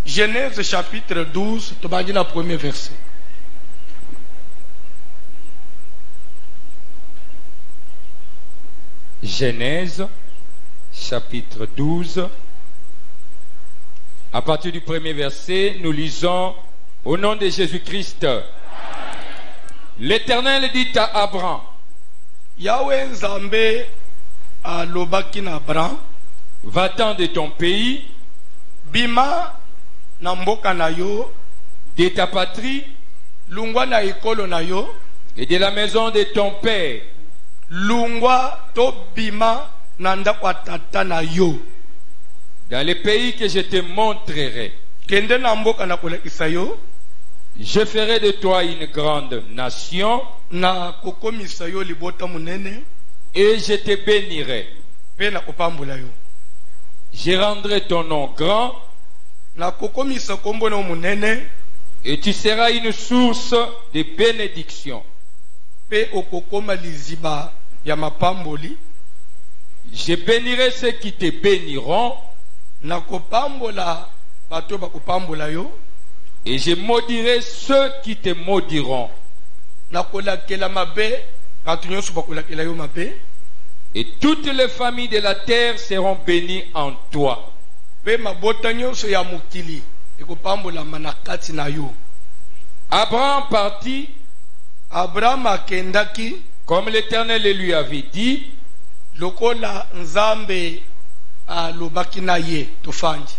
Genèse chapitre 12, tu vas dire le premier verset. Genèse chapitre 12. À partir du premier verset, nous lisons au nom de Jésus-Christ. L'Éternel dit à Abraham, Yahweh Nzambe a lobaki na Abraham, va-t'en de ton pays, bima na mboka na yo, de ta patrie, lungwa na ekolo na yo, et de la maison de ton père, lungwa to bima na ndako ya tata na yo, dans le pays que je te montrerai. kende na mboka na kolakisa yo, je ferai de toi une grande nation, na kokomisa yo libota munene, et je te bénirai. pe na kopambola yo. Je rendrai ton nom grand, na kokomisa kombo na munene, et tu seras une source de bénédiction. Pe okokoma liziba ya mapamboli. Je bénirai ceux qui te béniront, na kopambola bato ba kopambola yo, et je maudirai ceux qui te maudiront. na kolakela mabe bato nyonso ba kolakela yo mabe, et toutes les familles de la terre seront bénies en toi. pe mabota nyonso ya mokili ekopambola manakati na yo. Abraham partit, Abraham akendaki comme l'Éternel le lui avait dit, lokola Nzambe alobaki na ye. Tofandi.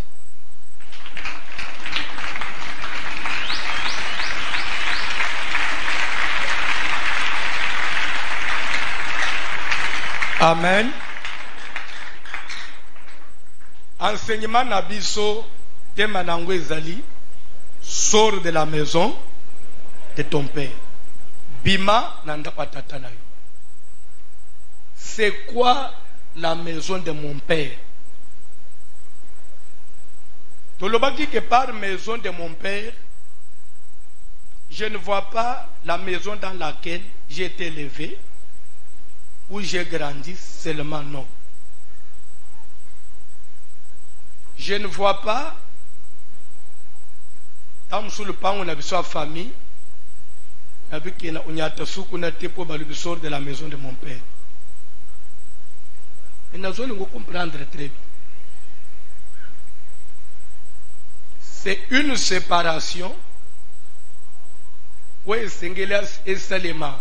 Amen. Enseignement na biso tema nango ezali, sors de la maison de ton père, bima na ndako ya tata na yo. C'est quoi la maison de mon père? Tolobaki que par maison de mon père, je ne vois pas la maison dans laquelle j'ai été élevé, où j'ai grandi seulement, non. Je ne vois pas, dans sous le pan on a besoin de famille, avec qui on a le sort de la maison de mon père. Et nous allons comprendre très bien. C'est une séparation où est seulement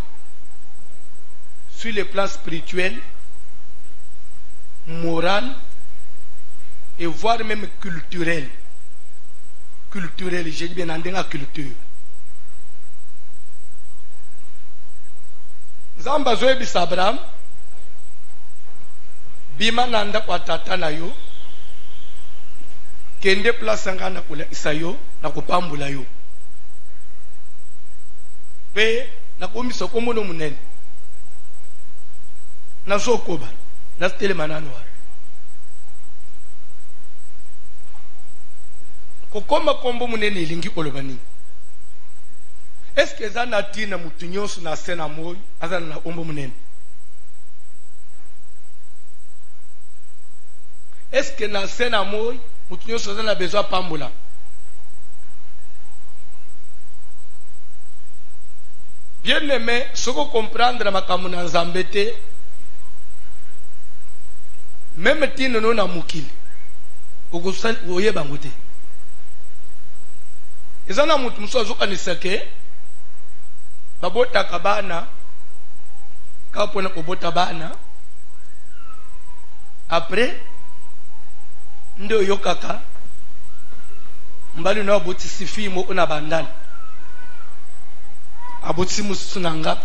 sur le plan spirituel, moral et voire même culturel. Culturel, j'ai bien entendu la culture. Zamba zoe bisabram bima nanda kwa tata na yo, kende place ngana kula isayo na kupambula yo, pe na komisa komono munene na sokoba na stele manano wa kokoma kombo munene ilingi kolobani. Est-ce que ça n'a tina mutunyosu na sena moy azana na ombo munene? Est-ce que na sena moy mutunyosu azana besoin pambola? Bien aimé, ce qu'on comprendre makambo na Nzambe te, même tina no na mukili okosal oyeba ngote. Ezana mutu muso azokanisa ke babota kabana kapona kobota bana après ndio yokaka mbali na boti sifimo una bandana aboti musunanga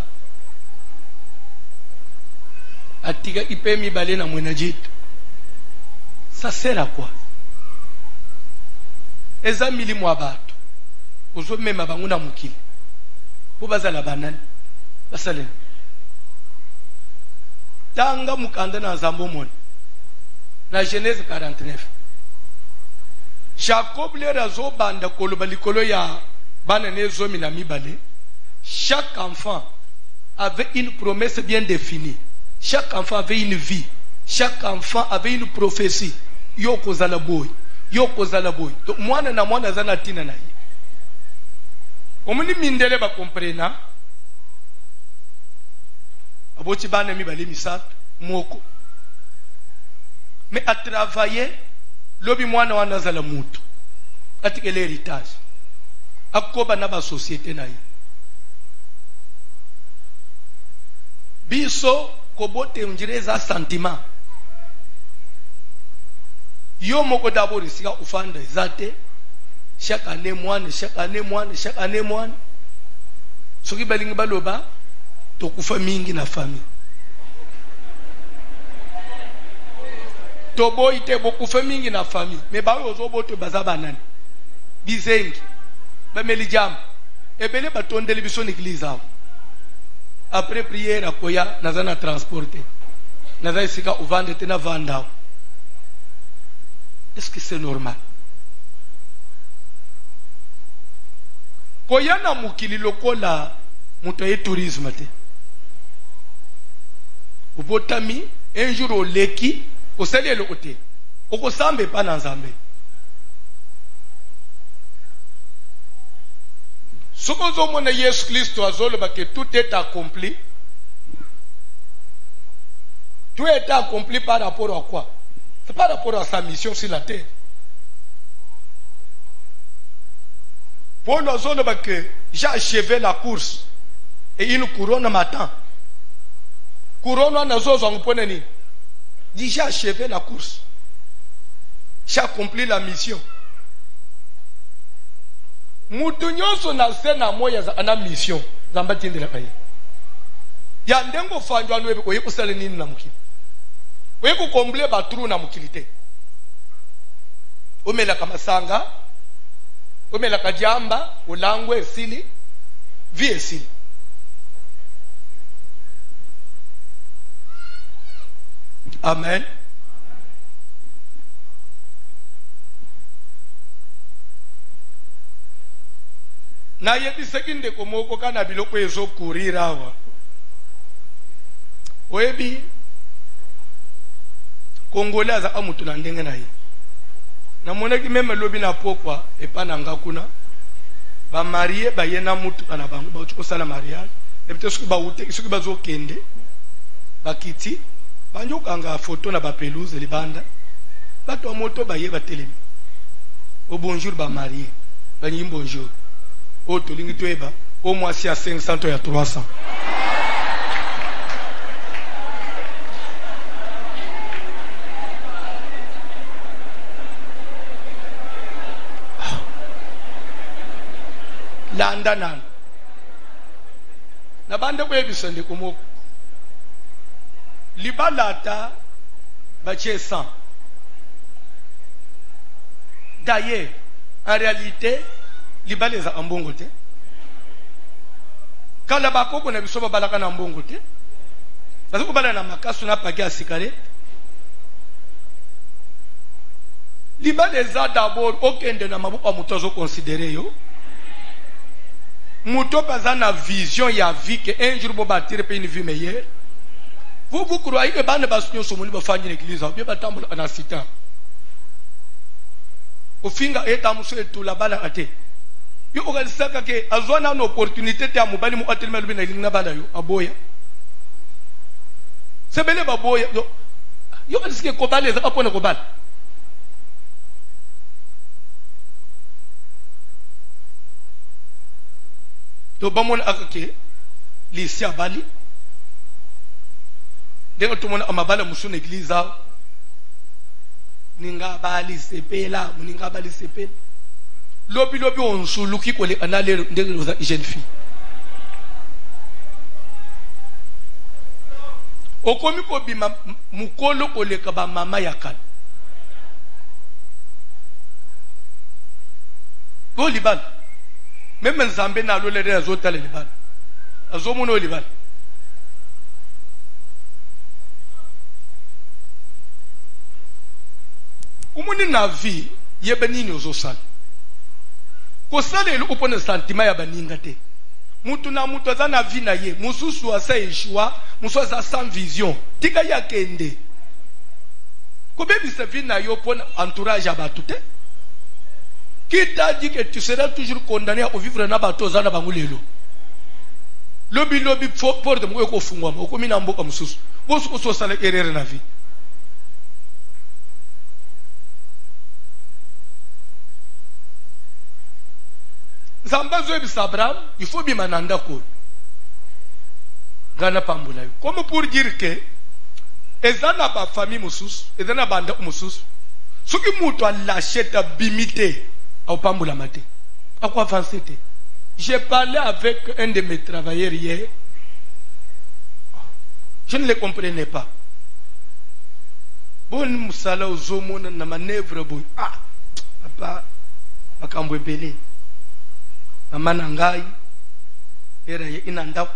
atika ipemi bale na mwenajitu. Ça sert à quoi? Eza milimu abatu ozo mema banguna mukili po bazala banani basalena tanga mukanda na Nzambe mona na Genèse 49. Jacob le razo banda koloba likolo ya bana nezomi na mibale. chaque enfant avait une promesse bien définie. Chaque enfant avait une vie. Chaque enfant avait une prophétie. Yoko zalaboy. Yoko zalaboy. Donc, moi, na zana tina na yi. Omuni mindele ba comprena. Aboti bana mi bali misat moko. Mais à travailler, lobi mwana wana zala mutu. Atike l'héritage. Akoba na ba société na yi. Biso kobote unjireza sentiment. Yo moko d'abord sika ufanda zate. Chaque année moine, chaque année moine, chaque année moine. Soki balingi baloba tokufa mingi na famille. Tobo ite bokufa mingi na famille. Mais ba ozo bote bazaba nani. Bizengi. Ba melijam. Ebele batondeli biso n'église awo. Après prière à koya nazana transporter. Naza isika uvande tena vanda. Est-ce que c'est normal? Koya na mukili lokola mutoye tourisme te. Ubotami un jour au leki au sali le côté. Oko sambe pa na nzambe. Sokozo mona Yesu Kristo azoloba que tout est accompli. Tout est accompli par rapport à quoi? C'est par rapport à sa mission sur la terre. Pour nous azoloba que j'ai achevé la course et une couronne m'attend. Couronne nazo zangpone ni. Dit j'ai achevé la course. J'ai accompli la mission. Mutu nyonso na sena moya za ana mission zamba tindela paye ya ndengo fanjwa nwe ko yekusale nini na mukili we ko komble ba trou na mukilite omela kama sanga omela kajamba ulangwe esili vie esili amen. Na yebiseki ndeko moko kana biloko ezo kurira awa oyebi Congolais aza amutu na ndenge na ye na monaki meme lobi na pokwa epa na nga kuna ba marié ba yena mutu ana bango ba kosala mariage ebite soki ba ute soki bazo kende bakiti banjo kanga photo na ba pelouse libanda bato moto ba ye ba telemi au bonjour ba marié ba nyi bonjour. Oh, tu lingi tueba. Au moins si à 500, tu à 300. Landa nan. Na bande kwe bisende kumo. Libalata bache 100. D'ailleurs, en réalité, libaleza ambongo te kala bakoko na biso balaka na mbongo te parce que bala na makasu na paki a cigarette libaleza d'abord okende na mabuka mutozo considérer yo muto paza na vision ya vie que un jour bo bâtir pe une vie meilleure. Vous croyez que bande baskunyo somoni ba fanya l'église bien batambola na sita ofinga etamuso etula bala ate yo okalisaka ke azwana na opportunité te amubali mu atelema lubina ilinga bala yo aboya sebele baboya yo okalisike kobala ezaka pona kobala to bamona akake lisi abali dengo tumona amabala musu na église awo ninga bali sepela muninga bali sepela lobi onsuluki kole anale ndenge za jeune fille okomi ko bima mukolo koleka ba mama yakala ko libala même nzambe na lo lere azotala libala azomona libala umuni na vie yebenini ozosala ko sala ile upone sentiment ya baninga te mutu na mutu aza na vie na ye, mususu asa eshua, mususu asa sans vision. Tika ya kende. Kobebisa vie na yo pon entourage abatu te. Qui t'a dit que tu seras toujours condamné à vivre na bato za na bangulelo? Lobi pour de mo ko fungwa mo ko mina mboka mususu. Bo so sala erreur na vie. Zambazo ebisa Abraham, il faut bien mananda ko. Gana pambula yo. Comme pour dire que ezana ba famille mususu, ezana banda mususu. Soki mutu a lâché ta bimité au pambula maté. À quoi avancer? J'ai parlé avec un de mes travailleurs hier. Je ne le comprenais pas. Bon musala ozomo na manœuvre boy. Ah, papa makambo belé. Mama nangai era inanda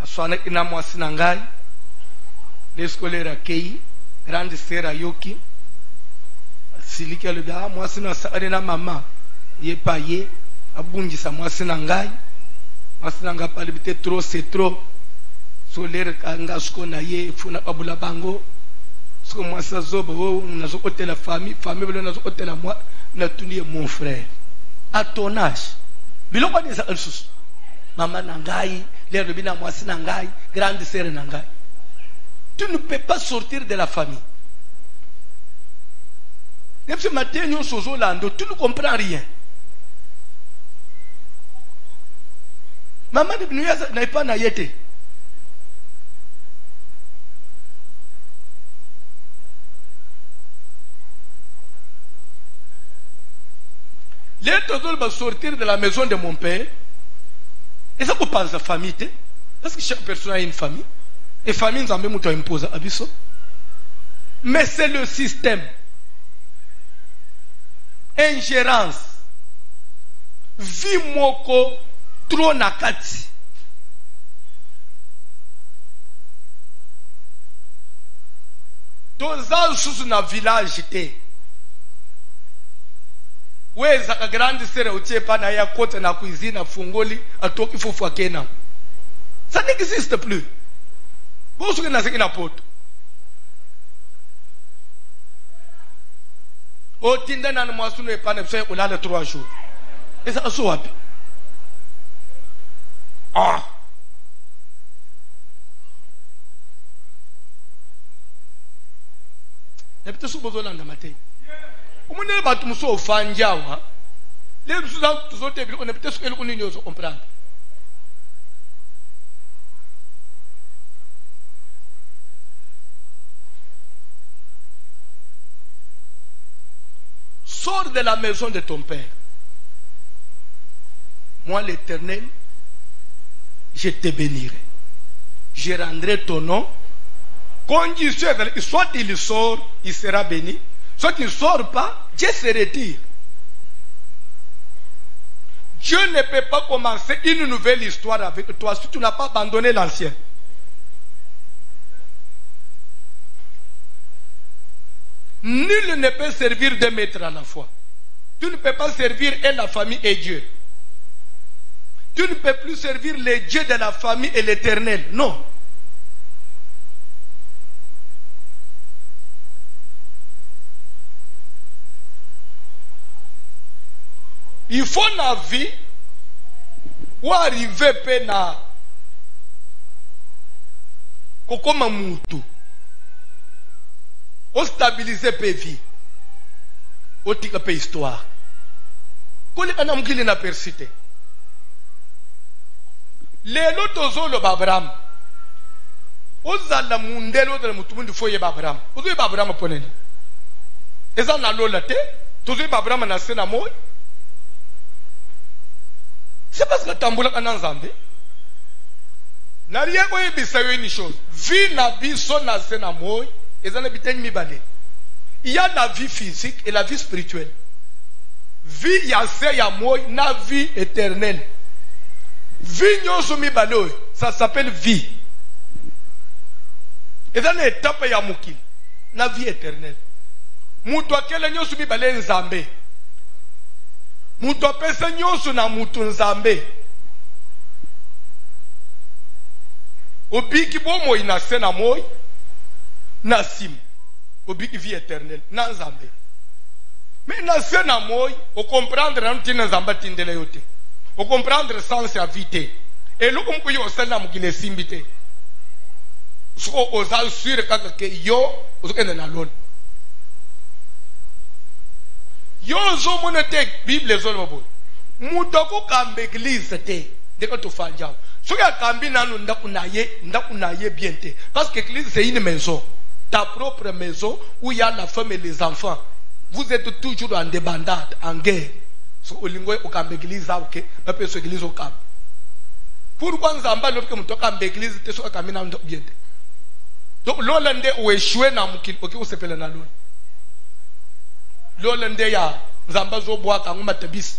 aswana ina mwasi nangai l'escolera kei grande sera yoki silika le ba mwasi na sare na mama ye paye abungisa mwasi nangai pali bite trop c'est trop solera kanga skona ye funa babula bango sko mwasi zoba wo nazokotela famille bolo nazokotela moi na tunie mon frère à ton âge. Biloko des alsus. Maman nangai, l'air de bina mwasi nangai, grande sœur nangai. Tu ne peux pas sortir de la famille. Même ce matin, nous sommes là, tu ne comprends rien. Maman de Binoya n'a pas naïté. Les autres vont sortir de la maison de mon père. Et ça, vous pensez à la famille. Parce que chaque personne a une famille. Et famille, nous avons même imposé à Bisso. Mais c'est le système. Ingérence. Vie moko trop nakati. Dans un village, weza ka grande sere uchepa na ya kote na cuisine fungoli atoki fufu akena. Ça n'existe plus. Bosu que na sekina poto. O tinda na mwasunu epane pse ulala 3 jours. Esa aso wapi? Ah. Nepite subozolanda matei. Umune batu muso ofanjawa les gens tuzote biliko ne peut-être que l'on ne comprendre. Sors de la maison de ton père. Moi l'Éternel, je te bénirai. Je rendrai ton nom. Condition, soit il sort, il sera béni. Soit il ne sort pas, Dieu se retire. Dieu ne peut pas commencer une nouvelle histoire avec toi si tu n'as pas abandonné l'ancien. Nul ne peut servir deux maîtres à la fois. Tu ne peux pas servir et la famille et Dieu. Tu ne peux plus servir les dieux de la famille et l'Éternel. Non. Il faut la vie ou arriver pena kokoma mutu o stabiliser pe vie o tika pe histoire kole kana mukili na persiste lelo tozolo ba Abraham ozala mundelo de mutu mundi foye ba Abraham ozo ba Abraham poneni eza na lola te tozo ba Abraham na sena moy. C'est parce que tamboula kana nzambe. N'ariye ko yebisa yo une chose. Vie na biso na sena moy, ezana biteni mibale. Il y a la vie physique et la vie spirituelle. Vie ya se ya moy na vie éternelle. Vie nyoso mibale, ça s'appelle vie. Ezana étape ya mukili na vie éternelle. Mutu akele nyoso mibale nzambe. Mutu apesa nyoso na mutu nzambe. Obiki bomo ina sena moi na sim. Obiki vie éternelle na nzambe. Mais na sena moi o comprendre na ntina nzamba tindele yote. O comprendre sens ya vite. Et lo kumko yo sena mukile simbite. So oza sûr kaka ke yo ozokende na lona. Yo zo monotek Bible zo lobo. Mutoko kambe église te. Deko to fanjao. So ya kambi nanu ndakunaye bien te. Parce que l'église c'est une maison. Ta propre maison où il y a la femme et les enfants. Vous êtes toujours en débandade, en guerre. So olingwe okambe église za ok. Pape so église okam. Pourquoi nzamba loke mutoka kambe église te so kambi nanu bien te. Donc l'olende ou échoué na mukil ok ou sepele na lona. L'olende ya nzamba zo boa kanguma tabis.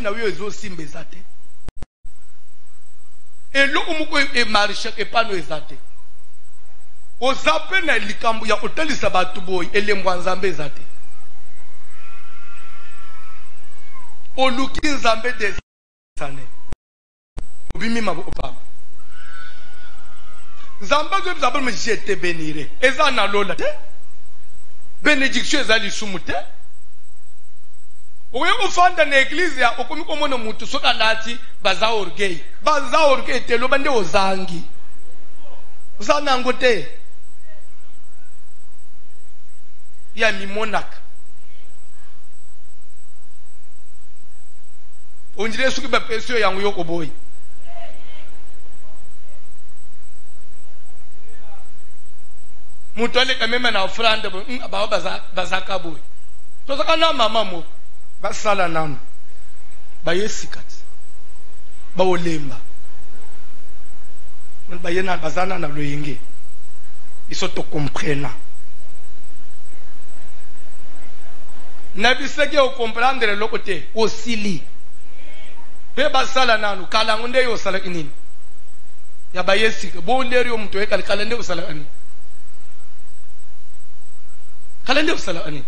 Na wiyo ezo simbe zate. Et lo umuko e marche e pano ezate. O zape na likambu ya otelisa batu boy elemwa nzambe zate. O luki nzambe de sane. Obimi mabo opam. Nzamba zo nzamba me jete benire. Eza na lola te. Bénédiction ezali sumute. Oye ufanda na église ya okomiko mona mutu soka lati baza orgueil te lo bande ozangi uzana ngote ya mi monaka onjire suki ba pesio yangu yoko boy mutu ale kameme na offrande ba baza ka boy to saka na mama mo basala nanu bayesikati baolemba bayena bazana na loyenge iso to comprena na bisege o comprendre le côté osili pe basala nanu kala ngunde yo sala kinini ya bayesika bo nderi yo mtu ekali kala nde usala ani kala nde usala ani.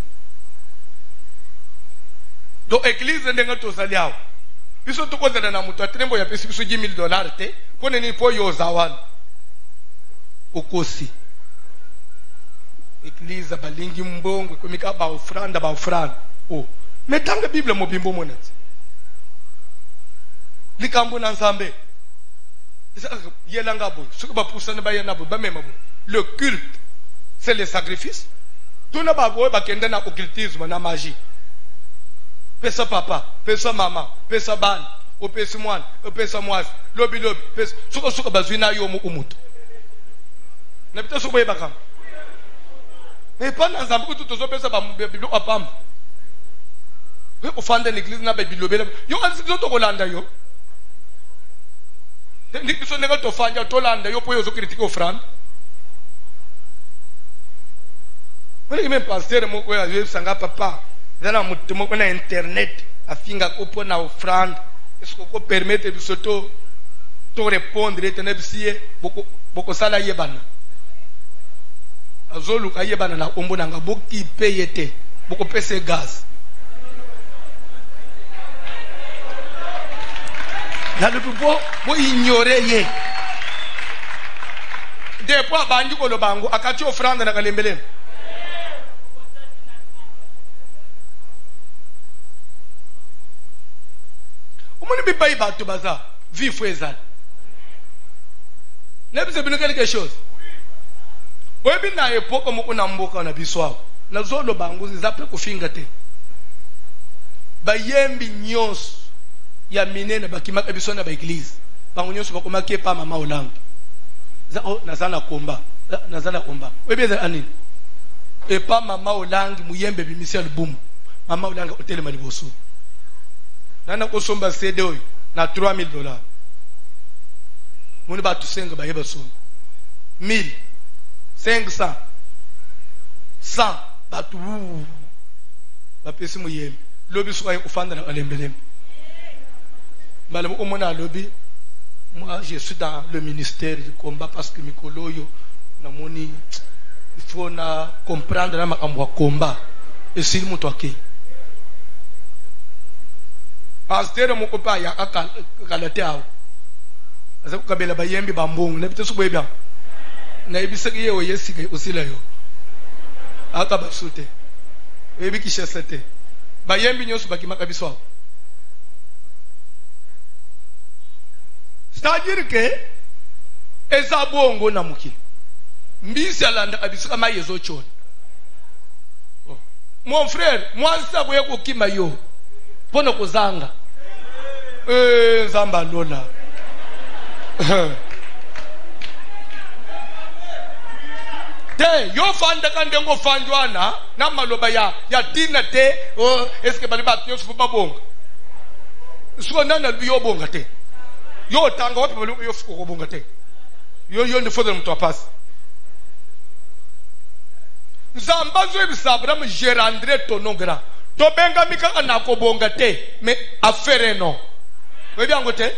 Do église ndenga to saliao. Biso to kozela na mutu atrembo ya pesi biso $10,000 te. Pone ni po yo zawan. Okosi. Église balingi mbongo komika ba ofranda. Oh. Metanga Bible mo bimbo monati. Likambo na nzambe. Yelanga boy. Suko ba pusana ba yena boy ba mema boy. Le culte c'est le sacrifice. Tuna ba boy ba kenda na occultisme na magie. Pesa papa, pesa mama, pesa ban, o pesa mwan, o pesa mwaz, lobi, pesa suka bazwina yo mu umuto. Na bita suka yeba kam. Mais pas dans un truc tout ça pesa ba biblo apam. We ofanda l'église na ba bilobe. Yo ansi to kolanda yo. Ndi biso nega to fanya to landa yo po yo zo critique offrande. Wale kime pasteur mo ko ya sanga papa. Zana mutumo kuna internet afinga kopo na offrande est-ce qu'on permettre de s'auto to répondre etenebisiye boko sala yebana azolu ka yebana na ombona nga boki payete boko pese gaz na le bo ignorer ye des fois bandu ko lo bango akati offrande na kalembelem. Moni bi bayi ba to baza vie fouezal ne bi se bino quelque chose o bi na epoka mo kuna mboka na biswa na zolo bangu zape kufinga te bayembi nyos ya minene bakimaka biso na ba église bangu nyos bakomaki pa mama olangi za o nazana komba o bi za anini e pa mama olangi muyembe bi misiel boom mama olangi hotel maliboso nana kosomba CD oyo na $3,000 muni batu senga bayeba so 1000 500 100 batu bapesi muyembe lobi so ay ofanda na alembelem Malem au mona lobby. Moi, je suis dans le ministère du combat parce que Mikolo yo na moni il faut na comprendre na makambo combat et si mutu ake. Pasteur moko pa ya akalate awo. Asa kukabela bayembi bambongo na bitesu boyebya. Na ibisaki yewe yesika osila yo. Aka basute. Ebi kishesete. Bayembi nyoso bakimaka biswa. C'est-à-dire que eza bongo na muki. Mbisi alanda abisika mayezo chona. Mon frère, moi ça boye ko kima yo. Pona ko zanga. Zamba lola. Te yo fanda kande ngo fandwana na maloba ya tina te est-ce que bali bat yo fuba bonga. So nana yo bonga te. Yo tanga wapi bali yo fuko bonga te. Yo ndi fodele mtu apasi. Zamba zo bisabra mu Gerandre Tonongra. To benga mika na ko bonga te mais affaire non. Webi angote?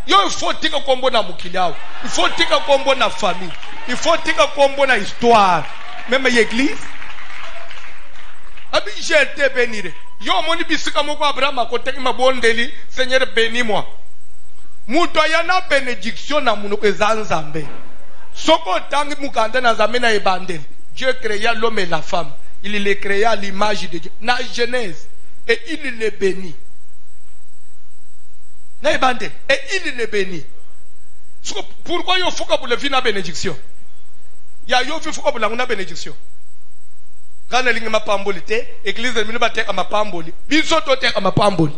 Yo il faut tika kombo na mukili yao. Il faut tika kombo na famille. Il faut tika kombo na histoire. Même l'église. Abi j'ai été béni. Yo moni bisika moko Abraham akoteki mabondeli, Seigneur bénis-moi. Muto yana bénédiction na munoko ezanzambe. Soko tangi mukanda na zambe na ebandeli. Dieu créa l'homme et la femme. Il les créa à l'image de Dieu. Na Genèse. Et il les bénit. Et il les bénit. Pourquoi il faut que vous le la bénédiction? Il y a eu faut que vous la bénédiction. Quand il y a ma pambolité, l'église de Minubate à ma pamboli. Bisoto à ma pamboli.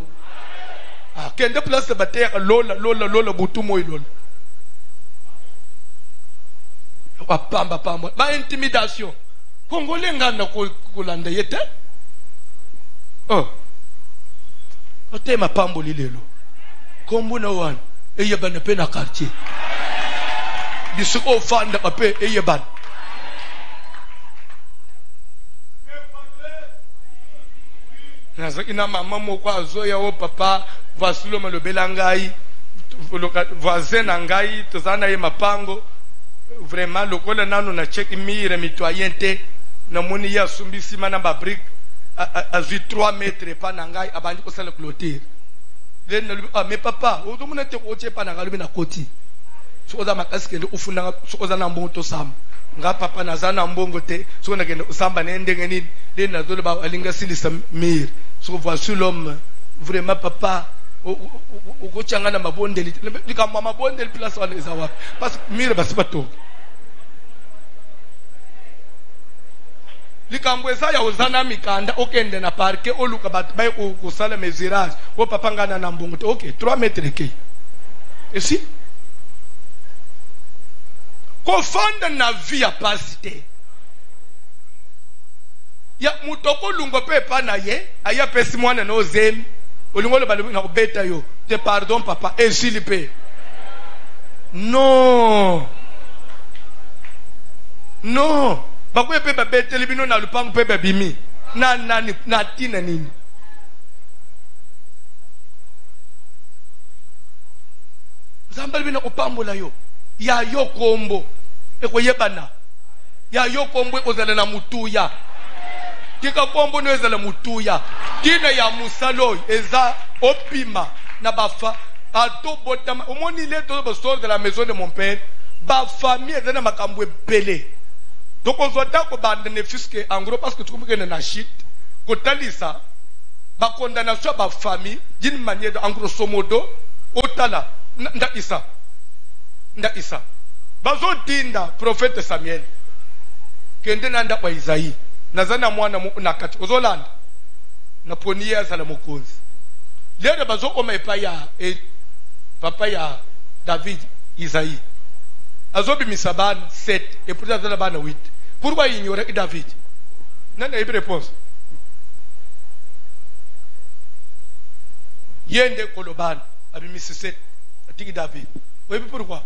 Ah, qu'il y a des places de bataille, lola, boutumo et lola. Pamba. Ma intimidation. Congolais ngana kolanda yete. Oh. Ote ma pamboli lelo. Kombo na wan eyeban pe na quartier. Bisuko fanda ape eyeban. Nazaki na mama moko azoya o papa vasulo malobela ngai voisin na ngai tozana ye mapango. Vraiment lokola nanu na check mire mitoyente na moni ya sumbisi mana ba brick a 3 mètres pa na ngai abandi ko sala clôture. Mais papa, on ne te coache pas dans le côté. So za makasi kende ufuna so za na mbongo to sam. Nga papa na za na mbongo te so na kende usamba na ndenge nini le na zolo ba alinga silisa mir. So voici l'homme vraiment papa o changa na mabondeli. Lika mama bondeli place wana ezawa. Parce que mir basibato. Likambweza ya uzana mikanda okende na parke oluka bat bay ko sala mesirage ko papa ngana na mbongo te OK 3 mètres ke. Et si ko fanda na via pasite ya mutoko lungo pe pa na ye aya pesi mwana no zemi olungo le balu na ko beta yo te pardon papa et s'il paie non bakwe pe babeteli bino na lupango pe babimi na tina nini zambali bino opambola yo ya yo kombo ekoyebana ya yo kombo ekozala na mutuya tika kombo no ezala mutuya tina ya musalo eza opima na bafa ato botama omoni le to bosor de la maison de mon père ba famille ezana makambo ebele. Donc on doit d'accord bénéfice en gros parce que tu comprends que na shit kotalisa ba condamnation ba famille d'une manière en grosso modo otala nda isa bazo dinda prophète Samuel kende nanda kwa Isaïe nazana mwana mu nakati ozolanda na poniya za la mokonzi lero bazo koma epa ya papa ya David Isaïe azobi misabana 7 et pour ça la bana 8. Pourquoi ignorer David? Non, il y a une réponse. Yende Koloban, avec Mrs. 7, dit David. Vous savez pourquoi?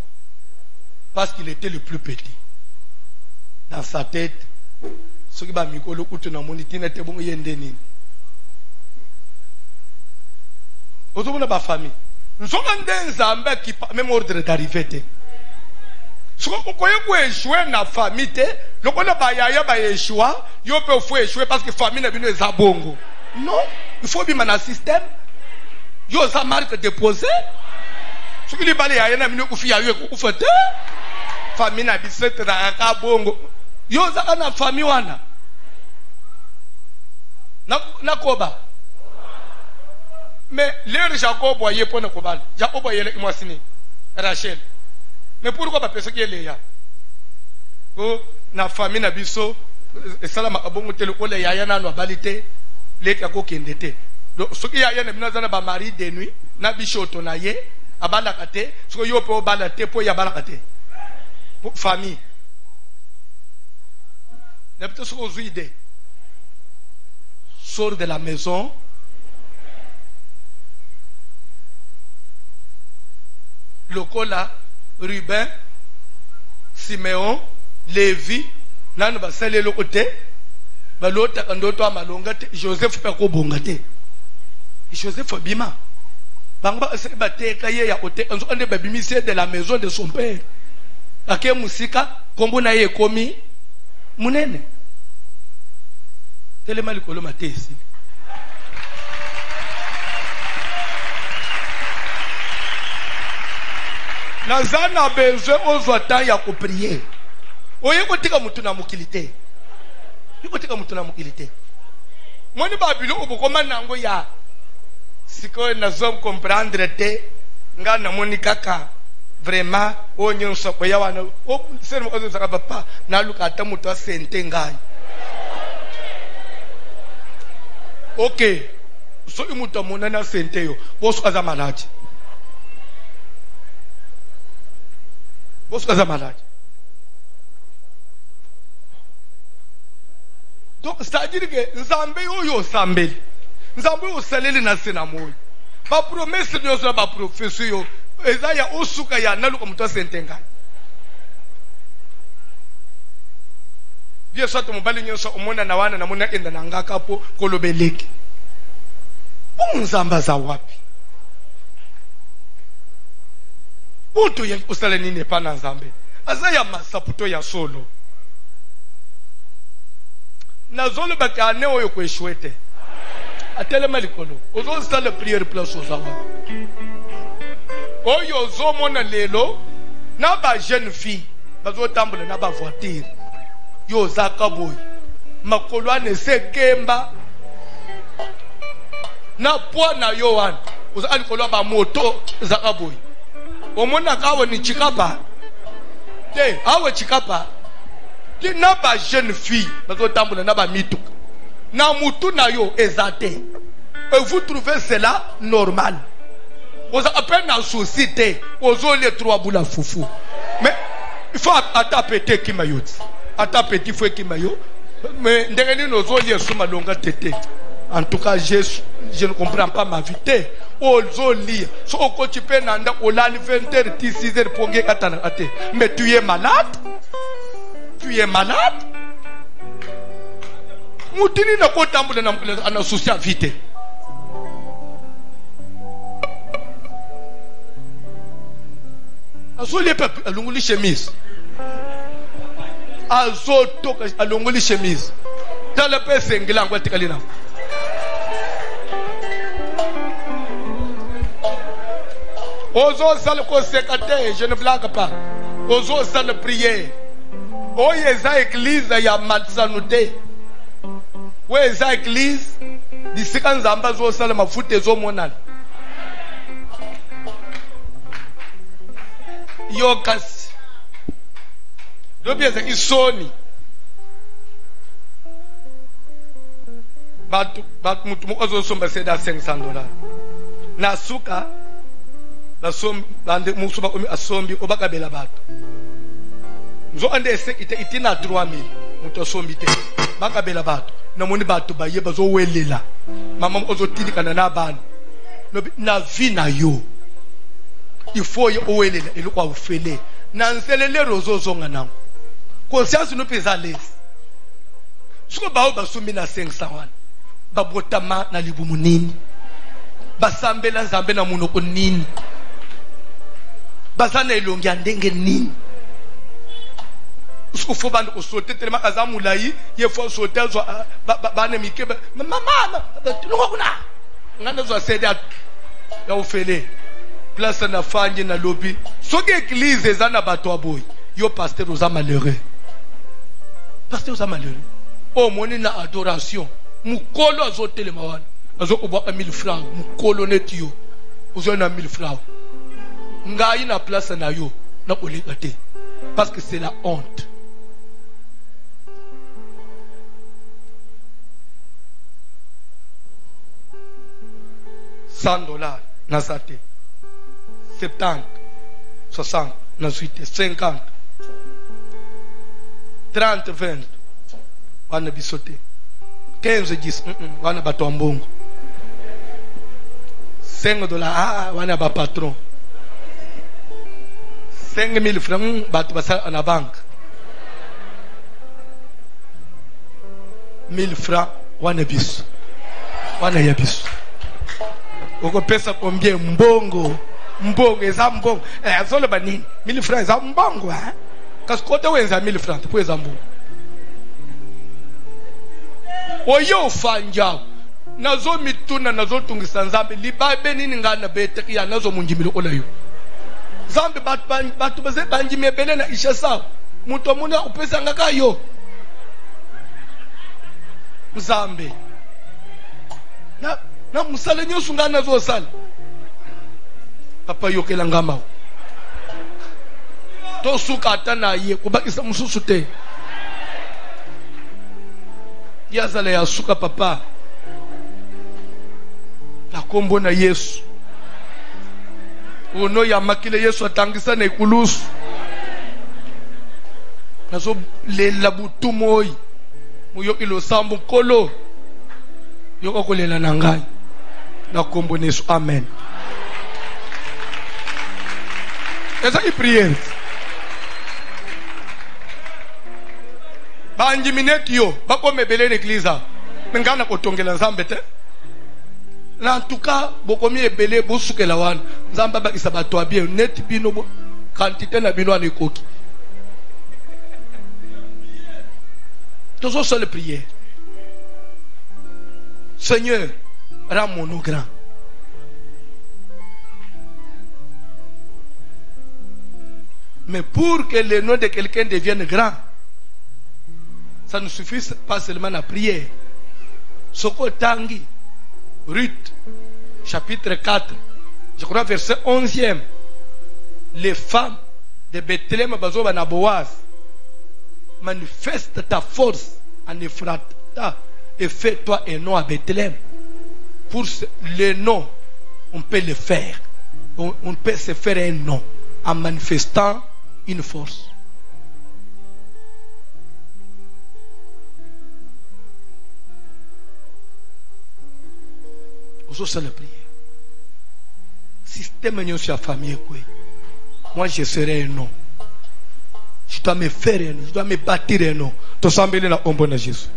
Parce qu'il était le plus petit. Dans sa tête, ce qui va m'écouter, le monité n'était bon, Yende Nin. Vous avez une famille. Nous sommes des Zambés qui pas même ordre d'arrivée. Si vous pouvez échouer dans la famille, le qu'on a pas échoué, il faut échouer parce que la famille n'est pas un bongo. Non, il faut bien un système. Il y a une marque déposée. Si vous voulez aller à une famille n'a pas un bongo. Il y a une famille. Nakoba. Mais l'heure Jacob voyait pour Nakobal. Jacob voyait le Moissini. Rachel. Mais pourquoi pas penser qu'il est là? Oh, na famille na biso, salama abongo telo ole yaya na no balite, leka ko kendete. Donc ce qui yaya na binaza na ba mari de nuit, na bishoto na ye, abala kate, ce que yo po bala te po ya bala kate. Pour famille. Ne peut se idée. Sors de la maison. Lokola, Ruben, Simeon, Lévi, nan ba sele lo côté, ba lota kandoto amalonga te, Joseph pe ko bonga te. Joseph bima. Bangba se ba te kaye ya côté, onzo ande ba bimise de la maison de son père. Ake musika, kombo na ye komi munene. Telema likolo matesi. Nazana besoin aux temps ya ko prier. Oye ko tika mutu na mukilité. Iko tika mutu na mukilité. Moni babilo obokoma nango ya. Siko na zom comprendre te nga na moni kaka vraiment onyo soko ya wana o sema ozo saka papa na luka ta mutu asente ngai. OK. So imutu mona na sente yo. Boso aza malade. Boso aza malade. Donc c'est-à-dire que Nzambe oyo sambeli. Nzambe oyo saleli na senamoyo. Ba promesse nyoso ba professeur yo. Ezaya osuka ya naluka mutu asentenga. Bien soit mobali nyoso omona na wana na mona enda na ngaka po kolobeleki. Nzamba za wapi? Utu ya usale nini pa na Nzambe? Azaya masaputo ya solo. Na zolo bakane oyo ko eshwete. Atele malikolo. Ozo sala prière place ozawa. Oyo zo mona lelo na ba jeune fille bazo tambula na ba voiture. Yo zakaboy. Makolo ane sekemba. Na poa na yo wan. Oza alikolo ba moto zakaboy. Omona kawo ni chikapa. Te, awe chikapa. Ti na ba jeune fille bazo tambula na ba mituka. Na mutu na yo ezate. Et vous trouvez cela normal? Vous appelez dans la société, vous avez les trois boules à foufou. Mais il faut attaper qui maillot. Attaper il faut qui maillot. Mais nous en tout cas, je ne comprends pas ma vie. Mais tu es malade? Tu es malade? Moutini n'a pas tambour dans la société. Azo les peuples alongoli chemise. Azo toka alongoli chemise. Dans le pays sengla ngwa tikalina. Ozo sale ko sekate, je ne blague pas. Ozo sale prière. Oye za église ya matsanute. We za église disika nzamba zo sale mafute zo monana. Yo kasi dobieza isoni batu mutu mozo somba seda $500 na suka na som bande musuba omi asombi obakabela batu nzo ande sekite itina 3000 mutu asombi te bakabela batu na moni batu baye bazo welela mama ozo tilikana na bana na vi na yo. Il faut y ouéler et le quoi vous faites. Nansele les roseaux sont en conscience nous pèse à l'aise. Ce que bao basumi na 500 wan. Babotama na libumunini. Basambe na zambe na munoko nini. bazana elongi ya ndenge nini usiku fo bande ko sauter tellement azamu lai ye fo sauter zo bane mike mama tungo kuna ngana zo sede ya ufele place na fanji na lobby soki église ezana bato aboy yo pasteur oza malheureux pasteur oza malheureux o moni na adoration mukolo azotelema wana azokobwaka 1000 francs mukolo neti yo ozo na 1000 francs ngai na place na yo na koleka te parce que c'est la honte. $100 nazate 70 60 nazite 50 30 20 wana bisote 15 10 wana bato wa mbongo $5 wana ba patron 5000 francs bato basala na banque 1000 francs wana biso wana ya biso oko pesa combien mbongo eza mbongo azole banini 1000 francs eza mbongo kasi kote wenza 1000 francs po eza mbongo oyo fanja nazo mituna nazo tungisa nzambe libabe nini ngana bete ya nazo munjimilo olayo zambe batu baze banjime bele na isha sawa muto muna upesa ngaka yo zambe na musale nyosu ngana zo sala papa yokela ngama to suka atana ye kubakisa mususu te yazala ya suka papa na kombo na Yesu ono ya makile Yesu atangisa na ikulusu nazo lela butu moi muyo ilo sambu kolo yoko kolela na ngai na kombo na Yesu amen. Eza i prière banji mineti yo bako mebele l'église ngana kotongela nzambe te na en tout cas bokomi ebele bosukela wana nzamba bakisa bato bien net bino bo quantité na bino ana ekoki tozo seule prière. Seigneur, rends mon nom grand. Mais pour que le nom de quelqu'un devienne grand, ça ne suffit pas seulement la prière. Soko Tangi, Ruth, chapitre 4, je crois verset 11e. Les femmes de Bethléem, Bazoba na Boaz, manifeste ta force en Ephrata et fais-toi un nom à Bethléem. Pour le nom, on peut le faire. On peut se faire un nom en manifestant une force. C'est la prière. Système de la famille, moi je serai un nom. Je dois me faire un nom, je dois me bâtir un nom. Tout ça, c'est la ombre de Jésus.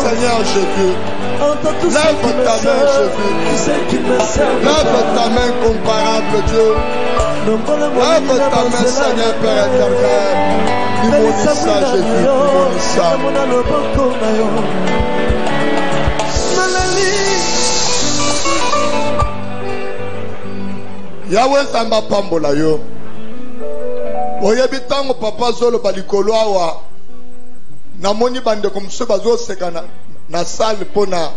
Seigneur Jésus. Lève ta main, Jésus. Lève ta main comparable, Dieu. Lève ta main, Seigneur Père éternel. Limonissa, Jésus. Limonissa. Yahweh Samba Pambola yo. Oyebi tango papa zolo balikolo awa. Namoni bande komse bazo sekana na salle pona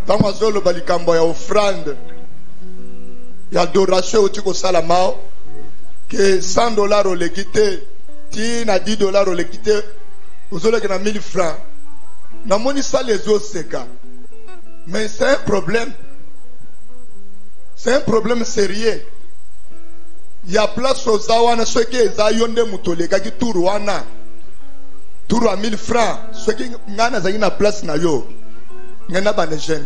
tango zolo balikambo ya offrande. Ya adoration utiko salamao que $100 au l'équité, ti na $10 au l'équité, uzole que na 1000 francs. Namoni ça les autres seka. Mais c'est un problème. C'est un problème sérieux. Il y a place aux awana ceux qui zayonde mutoleka ki turuana. Turu à 1000 francs. Ceux qui ngana zayi na place na yo. Ngana bane jeune.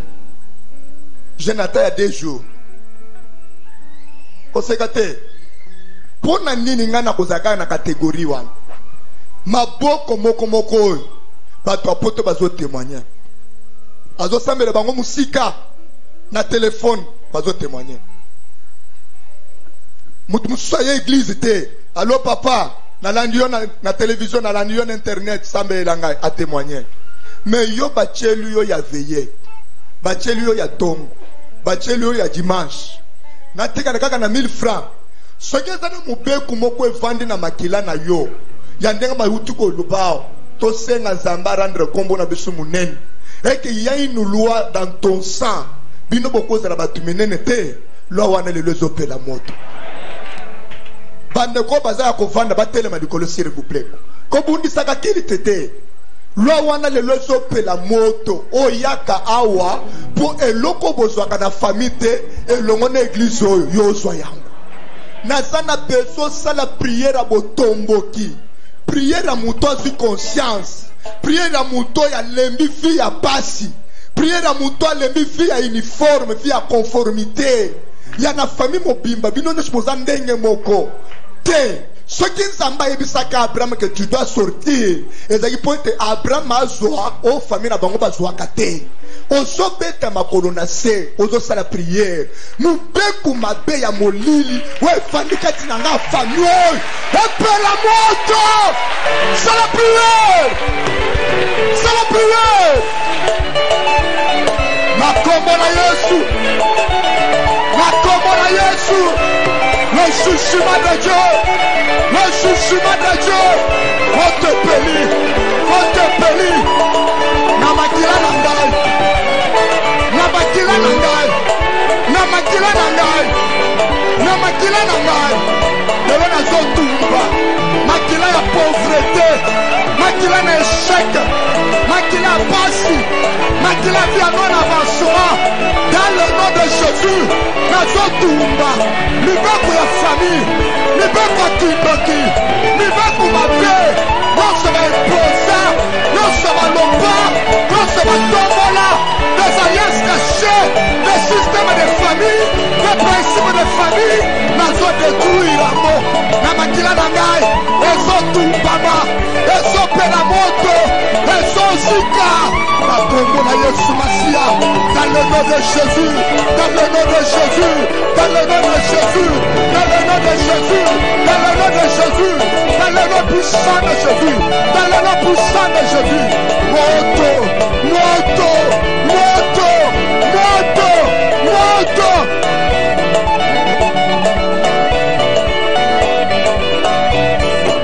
Jeune ata ya 2 jours. Kosekate. Pona nini ngana kozaka na catégorie wana. Maboko moko bato apoto bazo témoigner. Azo sambela bango musika na téléphone bazo témoigner. Musoye église te. Allô papa, na landiyo na télévision, na landiyo na internet, sambe langa a témoigner. Mais yo bachelu yo ya veillé. Bachelu yo ya tongo. Bachelu yo ya dimanche. Na teka kaka na 1000 francs. Soki ezana mubeku moko evandi na makila na yo. Ya ndenga mahutu ko lubao. To senga zamba rendre kombo na biso munene. Et qu'il y a une loi dans ton sang. Bino boko za batu menene te. Loi wana le lozope la moto. Bande ko baza ko vanda batelema likolo s'il vous plaît. Ko bundi saka kili tete. Loi wana le lozope la moto. Oyaka awa po eloko bozwaka na famille te elongo na église yo zo yango. Nazana beso sala prière à botomboki. Prière à muto azi conscience. Prière à muto ya lembi fi ya pasi. Prière à muto ya lembi fi ya uniforme, fi ya conformité. Ya na famille mobimba bino ne supposa ndenge moko. Te ce qui nzamba yebisaka Abraham que tu dois sortir. Ezaki pointe Abraham azwa o famille na bango bazwa kate. Ozo beta makolo na se, ozo sala prière. Mubeku mabe ya molili, we fandi kati na nga famille. Epela moto! Sala prière! Sala prière! Makombo na Yesu! Makombo na Yesu! Le chouchuma de Dieu! Le chouchuma de Dieu! On te bénit! On te bénit! Namakila nangai! Namakila nangai! Namakila nangai! Namakila nangai! Lelo nazotumba! Makila ya pauvreté! Makila na échec! Makila ya pasi! Makila via non avancement! Dans le nom de Jésus! Nazotumba! Libeko ya famille! Libeko kindoki! Libeko mabe! Non se va imposer! Non se va loba! Non se va tombola! Des alliances cachées! Des systèmes de famille! Des principes de famille! Nazo détruire l'amour! Namakila nangai! Ezotumbama! Ezopela moto! Ezozika! Nakombo na Yesu Masia! Dans le nom de Jésus! Dans le nom de Jésus! Dans le nom de Jésus! Dans le nom de Jésus! Dans le nom de Jésus! Dans le nom puissant de Jésus! Dans le nom puissant de Jésus! Moto! Moto! Moto! Moto! Moto!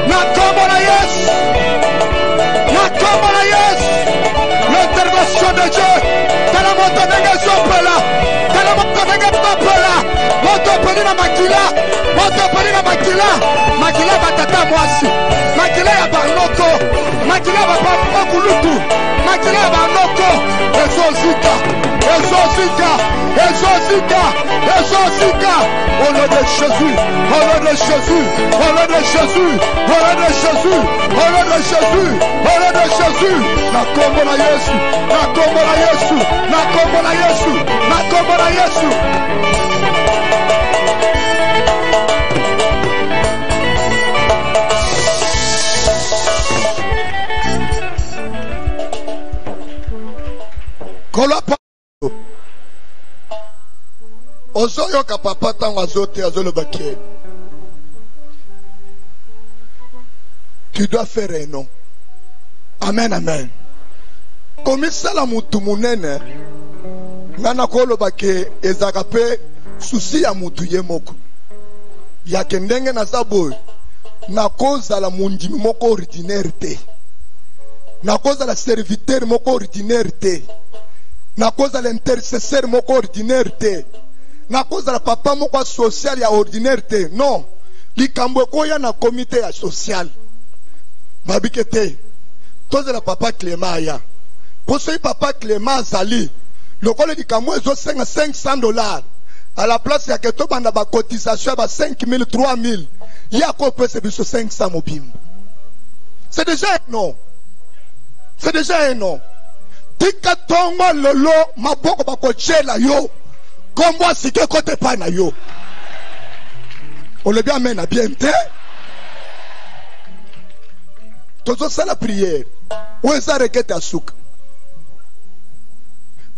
Nakomona Yesu! Nakomona Yesu! L'intervention de Dieu! Dans la moto de Zopela! Dans la moto de Zopela! Moto pelina makila! Moto pelina makila! Makila batata mwasi! Makila ya banoko! Makila ya bakulutu! Makila ya banoko! Ezozika! Ezozika! Ezozika! Ezozika! Au nom de Jésus! Au nom de Jésus! Au nom de Jésus! Au nom de Jésus! Au nom de Jésus! Au nom de Jésus! Nakombo na Yesu! Nakombo na Yesu! Nakombo na Yesu! Nakombo na Yesu! Kolo pa. Ozo yoka papa tango azote azolo bakie. Tu dois faire un nom. Amen, amen. Comme ça la mutu munene. Nana kolo bake ezakape susi ya mutu yemoko. Ya kendenge na sabo. Na koza la mundimi moko ordinaire te. Na koza la serviteur moko ordinaire te. Na koza la intercesseur moko ordinaire te. Na koza la papa moko social ya ordinaire te. Non. Likambo koya na comité ya social. Babike te. Toza la papa Clément ya. Poso papa Clément Zali. Le col du Cameroun est $500. À la place, il y a que tout le monde a cotisation, 5 000, 3 000. Il y a quoi peut se 500 mobim. C'est déjà un nom. C'est déjà un nom. Tika tongo lolo, ma boko bako chela yo. Comme moi, si que côté pas na yo. On le bien mène à bien te. Toujours ça la prière. Où est ça requête à souk?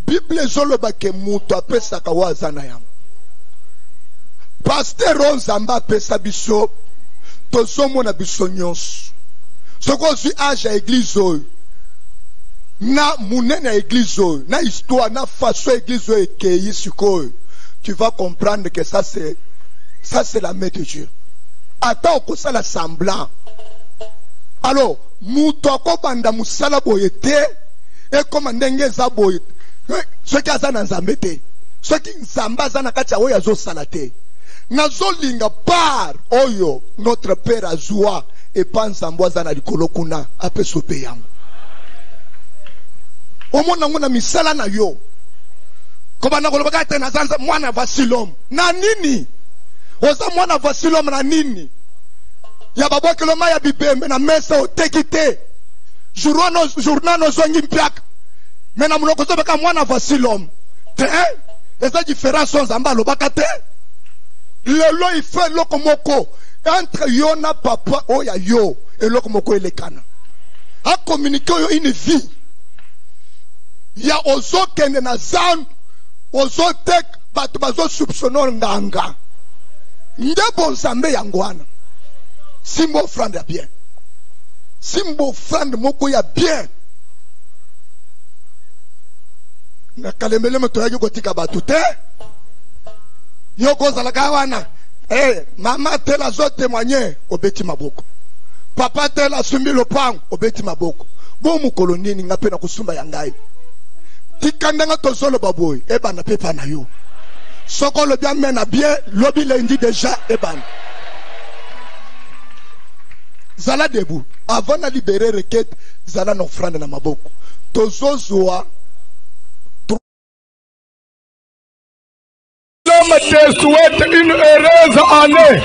Bible zoloba ke mutu apesa kawazana yam. Pasteur Onzamba apesa biso tozomona biso nyonso. Soko zwi age ya église oyo. Na munene ya église oyo, na histoire na façon église oyo ekeyi sikoyo. Tu vas comprendre que ça c'est la main de Dieu. Ata okosala semblant. Alors, mutu akobanda musala boye te e koma ndenge eza boye. Ceux qui ont Nzambete, ceux qui Nzamba zana kacha oyo azo salate. Nazo linga par oyo notre père azua et panzambo zana likolo kuna ape sope yango. Omona ngona misala na yo. Koba na koloba kate na zanza mwana vasilom. Na nini? Oza mwana vasilom na nini? Ya babo kiloma ya bibembe na mesa otekite. Journal zongi mpiaka. Mais na muloko zo beka mwana vasilom te eza différence Nzamba lobaka te lelo il fait lokomoko entre yo na papa oya yo et lokomoko elekana a communiquer yo une vie ya ozo kende na zan ozo tek bato bazo soupçonner nganga ndebo Nzambe yangwana simbo offrande ya bien simbo offrande moko ya bien. Na kalemele moto yaki kotika batu te yo kozala kawana mama tela zo témoigner obeti maboko papa tela sumbi lopango obeti maboko bo mukolo nini nga pe na kusumba ya ngai tikanda nga tozolo baboy ebana pepa na yo soko lo bien mena bien lobi lundi déjà ebana zala debout avant de libérer requête zala na offrande na maboko tozozoa. Te souhaite une heureuse année.